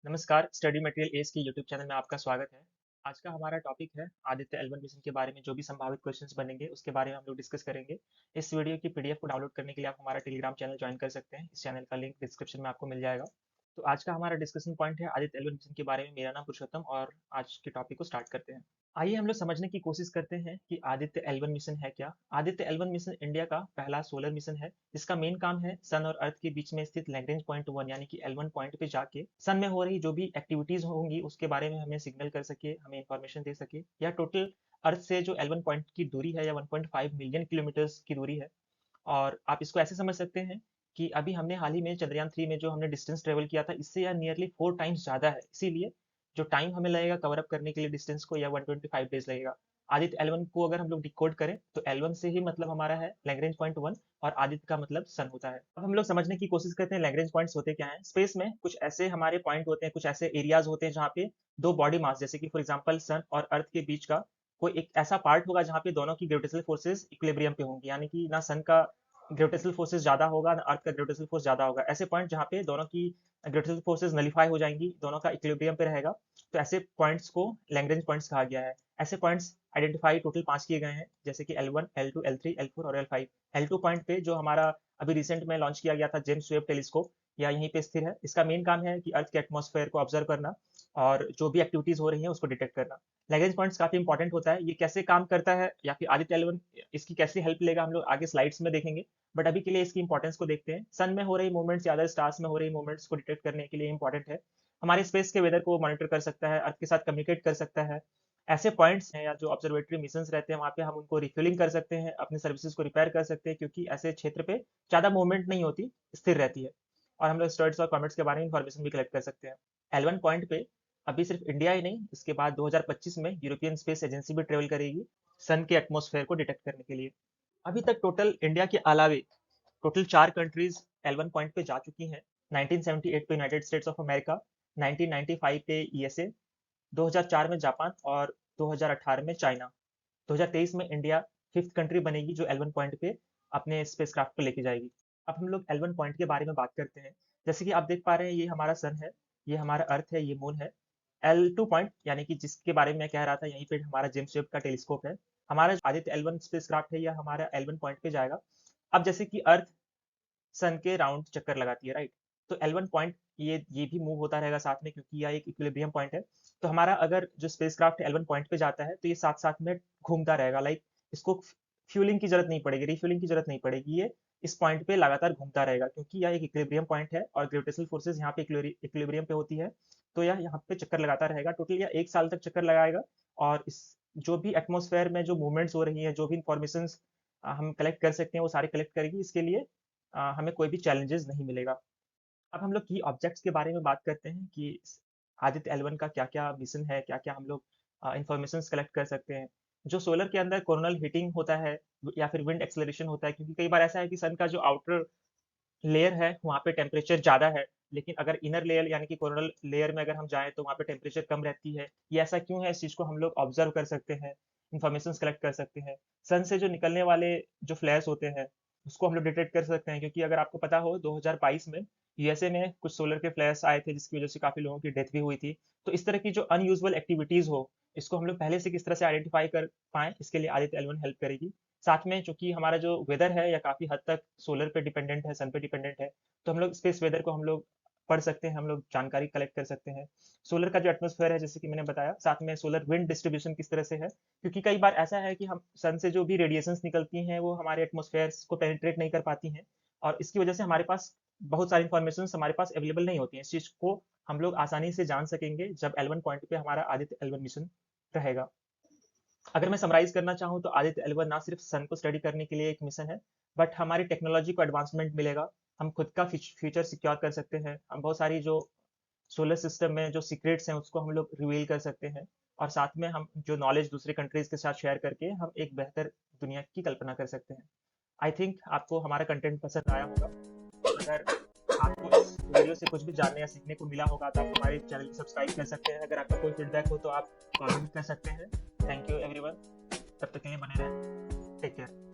नमस्कार, study material S के YouTube channel में आपका स्वागत है। आज का हमारा टॉपिक है आदित्य एल 1 मिशन के बारे में जो भी संभावित क्वेश्चंस बनेंगे उसके बारे में हम लोग डिस्कस करेंगे। इस वीडियो की पीडीएफ को डाउनलोड करने के लिए आप हमारा टेलीग्राम चैनल ज्वाइन कर सकते हैं। इस चैनल का लिंक डिस्क्रिप्शन में आपको मिल जाएगा। तो आज का हमारा डिस्कशन पॉइंट है आदित्य एल 1 मिशन के बारे में। मेरा नाम पुरुषोत्तम और आज के टॉपिक को स्टार्ट करते हैं। आइए हम लोग समझने की कोशिश करते हैं कि आदित्य एल 1 मिशन है क्या। आदित्य एल 1 मिशन इंडिया का पहला सोलर मिशन है जिसका मेन काम है सन और अर्थ के बीच में स्थित लैग्रेंज पॉइंट 1 यानी कि L1 पॉइंट पे जाके सन में हो रही जो भी एक्टिविटीज होंगी उसके बारे में हमें सिग्नल कर सके, हमें इंफॉर्मेशन दे सके। या टोटल अर्थ से जो L1 पॉइंट की दूरी है या 1.5 मिलियन किलोमीटर्स की दूरी है। और आप इसको ऐसे समझ सकते हैं कि अभी हमने हाल ही में चंद्रयान 3 में जो हमने डिस्टेंस ट्रेवल किया था इससे यह नियरली 4 टाइम्स ज़्यादा है। इसीलिए जो टाइम हमें लगेगा कवर अप करने के लिए डिस्टेंस को, या 125 डेज लगेगा। आदित्य L1 को अगर हम लोग डिकोड करें तो L1 से ही मतलब हमारा है लैग्रेंज पॉइंट 1 और आदित्य का मतलब सन होता है। अब हम लोग समझने की कोशिश करते हैं लैग्रेंज पॉइंट्स होते क्या हैं। स्पेस में कुछ ऐसे हमारे पॉइंट होते हैं, कुछ ऐसे एरियाज होते हैं जहाँ पे दो बॉडी मास जैसे कि फॉर एग्जांपल सन और अर्थ के बीच का कोई एक ऐसा पार्ट होगा जहाँ पे दोनों की ग्रेविटेशनल फोर्सेस इक्विलिब्रियम पे होंगी, यानी कि ना सन का ग्रेविटेशनल फोर्सेस ज्यादा होगा ना अर्थ का ग्रेविटेशनल फोर्स ज्यादा होगा। ऐसे पॉइंट जहाँ पे दोनों की ग्रेविटेशनल फोर्सेस नलीफाई हो जाएंगी, दोनों का इक्विलिब्रियम पे रहेगा। तो ऐसे पॉइंट्स को लैग्रेंज पॉइंट्स कहा गया है। ऐसे पॉइंट्स आइडेंटिफाई टोटल 5 किए गए हैं, जैसे कि L1, L2, L3, L4 और L5। L2 पॉइंट पे जो हमारा अभी रिसेंट में लॉन्च किया गया था जेम्स वेब टेलीस्कोप, या यहीं पे स्थिर है। इसका मेन काम है कि अर्थ के एटमॉस्फेयर को ऑब्जर्व करना और जो भी एक्टिविटीज हो रही है उसको डिटेक्ट करना। लैग्रेंज पॉइंट्स काफी इंपॉर्टेंट होता है। ये कैसे काम करता है या फिर आदित्य L1 इसकी कैसे हेल्प लेगा हम लोग आगे स्लाइड्स में देखेंगे। बट अभी के लिए इसकी इंपॉर्टेंस को देखते हैं। सन में हो रही मूवमेंट्स या अदर स्टार्स में हो रही मूवमेंट्स को डिटेक्ट करने के लिए इंपॉर्टेंट है। हमारे स्पेस के वेदर को मॉनिटर कर सकता है, अर्थ के साथ कम्युनिकेट कर सकता है। ऐसे पॉइंट्स हैं या जो ऑब्जर्वेटरी मिशंस रहते हैं वहाँ पे हम उनको रिफ्यूलिंग कर सकते हैं, अपनी सर्विसेज को रिपेयर कर सकते हैं, क्योंकि ऐसे क्षेत्र पे ज़्यादा मूवमेंट नहीं होती, स्थिर रहती है। और हम लोग स्टर्ड्स और कॉमेट्स के बारे में इंफॉर्मेशन भी कलेक्ट कर सकते हैं। L1 पॉइंट पे अभी सिर्फ इंडिया ही नहीं, इसके बाद 2025 में यूरोपियन स्पेस एजेंसी भी ट्रेवल करेगी सन के एटमॉस्फेयर को डिटेक्ट करने के लिए। अभी तक टोटल इंडिया के अलावे टोटल 4 कंट्रीज L1 पॉइंट पे जा चुकी हैं। 1978 पे यूनाइटेड स्टेट्स ऑफ अमेरिका, 1995 पे यूएसए, 2004 में जापान और 2018 में चाइना। 2023 में इंडिया फिफ्थ कंट्री बनेगी जो L1 पॉइंट पे अपने स्पेसक्राफ्ट को लेके जाएगी। अब हम लोग L1 पॉइंट के बारे में बात करते हैं। जैसे कि आप देख पा रहे हैं, ये हमारा सन है, ये हमारा अर्थ है, ये मून है। L2 पॉइंट यानी कि जिसके बारे में मैं कह रहा था, यहीं पे हमारा जेम्स वेब का टेलीस्कोप है। हमारा आदित्य L1 स्पेसक्राफ्ट है, यह हमारा L1 पॉइंट पे जाएगा। अब जैसे कि अर्थ सन के राउंड चक्कर लगाती है, राइट। तो L1 पॉइंट ये भी मूव होता रहेगा साथ में, क्योंकि यह एक इक्विलिब्रियम पॉइंट है। तो हमारा अगर जो स्पेसक्राफ्ट L1 पॉइंट पे जाता है तो ये साथ साथ में घूमता रहेगा, लाइक इसको फ्यूलिंग की जरूरत नहीं पड़ेगी, रिफ्यूलिंग की जरूरत नहीं पड़ेगी। ये इस पॉइंट पे लगातार घूमता रहेगा क्योंकि यह एक इक्विलिब्रियम पॉइंट है और ग्रेविटेशनल फोर्सेज यहाँ पे इक्विलिब्रियम पे होती है। तो यह यहाँ पे चक्कर लगाता रहेगा। टोटल यह 1 साल तक चक्कर लगाएगा। और इस जो भी एटमोसफेयर में जो मूवमेंट्स हो रही है, जो भी इंफॉर्मेशन हम कलेक्ट कर सकते हैं वो सारे कलेक्ट करेगी। इसके लिए हमें कोई भी चैलेंजेस नहीं मिलेगा। अब हम लोग की ऑब्जेक्ट्स के बारे में बात करते हैं कि आदित्य L1 का क्या क्या मिशन है, क्या क्या हम लोग इंफॉर्मेशन कलेक्ट कर सकते हैं। जो सोलर के अंदर कोरोनल हीटिंग होता है या फिर विंड एक्सेलरेशन होता है, क्योंकि कई बार ऐसा है कि सन का जो आउटर लेयर है वहाँ पे टेम्परेचर ज़्यादा है, लेकिन अगर इनर लेयर यानी कि कोरोनल लेयर में अगर हम जाएँ तो वहाँ पे टेम्परेचर कम रहती है। ये ऐसा क्यों है, इस चीज़ को हम लोग ऑब्जर्व कर सकते हैं, इन्फॉर्मेशंस कलेक्ट कर सकते हैं। सन से जो निकलने वाले जो फ्लैश होते हैं उसको हम लोग डिटेक्ट कर सकते हैं, क्योंकि अगर आपको पता हो 2022 में यूएसए में कुछ सोलर के फ्लैश आए थे जिसकी वजह से काफ़ी लोगों की डेथ भी हुई थी। तो इस तरह की जो अनयूजुअल एक्टिविटीज़ हो, इसको हम लोग पहले से किस तरह से आइडेंटिफाई कर पाएँ, इसके लिए आदित्य L1 हेल्प करेगी। साथ में चूंकि हमारा जो वेदर है या काफ़ी हद तक सोलर पे डिपेंडेंट है, सन पे डिपेंडेंट है, तो हम लोग स्पेस वेदर को हम लोग पढ़ सकते हैं, हम लोग जानकारी कलेक्ट कर सकते हैं। सोलर का जो एटमॉस्फेयर है जैसे कि मैंने बताया, साथ में सोलर विंड डिस्ट्रीब्यूशन किस तरह से है, क्योंकि कई बार ऐसा है कि हम सन से जो भी रेडिएशंस निकलती हैं वो हमारे एटमॉस्फेयर को पेनिट्रेट नहीं कर पाती हैं, और इसकी वजह से हमारे पास बहुत सारी इंफॉर्मेशन हमारे पास अवेलेबल नहीं होती है। इस चीज़ को हम लोग आसानी से जान सकेंगे जब L1 पॉइंट पे हमारा आदित्य L1 मिशन रहेगा। अगर मैं समराइज करना चाहूँ तो आदित्य L1 ना सिर्फ सन को स्टडी करने के लिए एक मिशन है, बट हमारी टेक्नोलॉजी को एडवांसमेंट मिलेगा। हम खुद का फ्यूचर सिक्योर कर सकते हैं, हम बहुत सारी जो सोलर सिस्टम में जो सीक्रेट्स हैं उसको हम लोग रिवील कर सकते हैं, और साथ में हम जो नॉलेज दूसरे कंट्रीज के साथ शेयर करके हम एक बेहतर दुनिया की कल्पना कर सकते हैं। आई थिंक आपको हमारा कंटेंट पसंद आया होगा। अगर आपको इस वीडियो से कुछ भी जानने या सीखने को मिला होगा तो आप हमारे चैनल को सब्सक्राइब कर सकते हैं। अगर आपका कोई फीडबैक हो तो आप कमेंट कर सकते हैं। थैंक यू एवरीवन, तब तक के लिए बने रहें। Take care.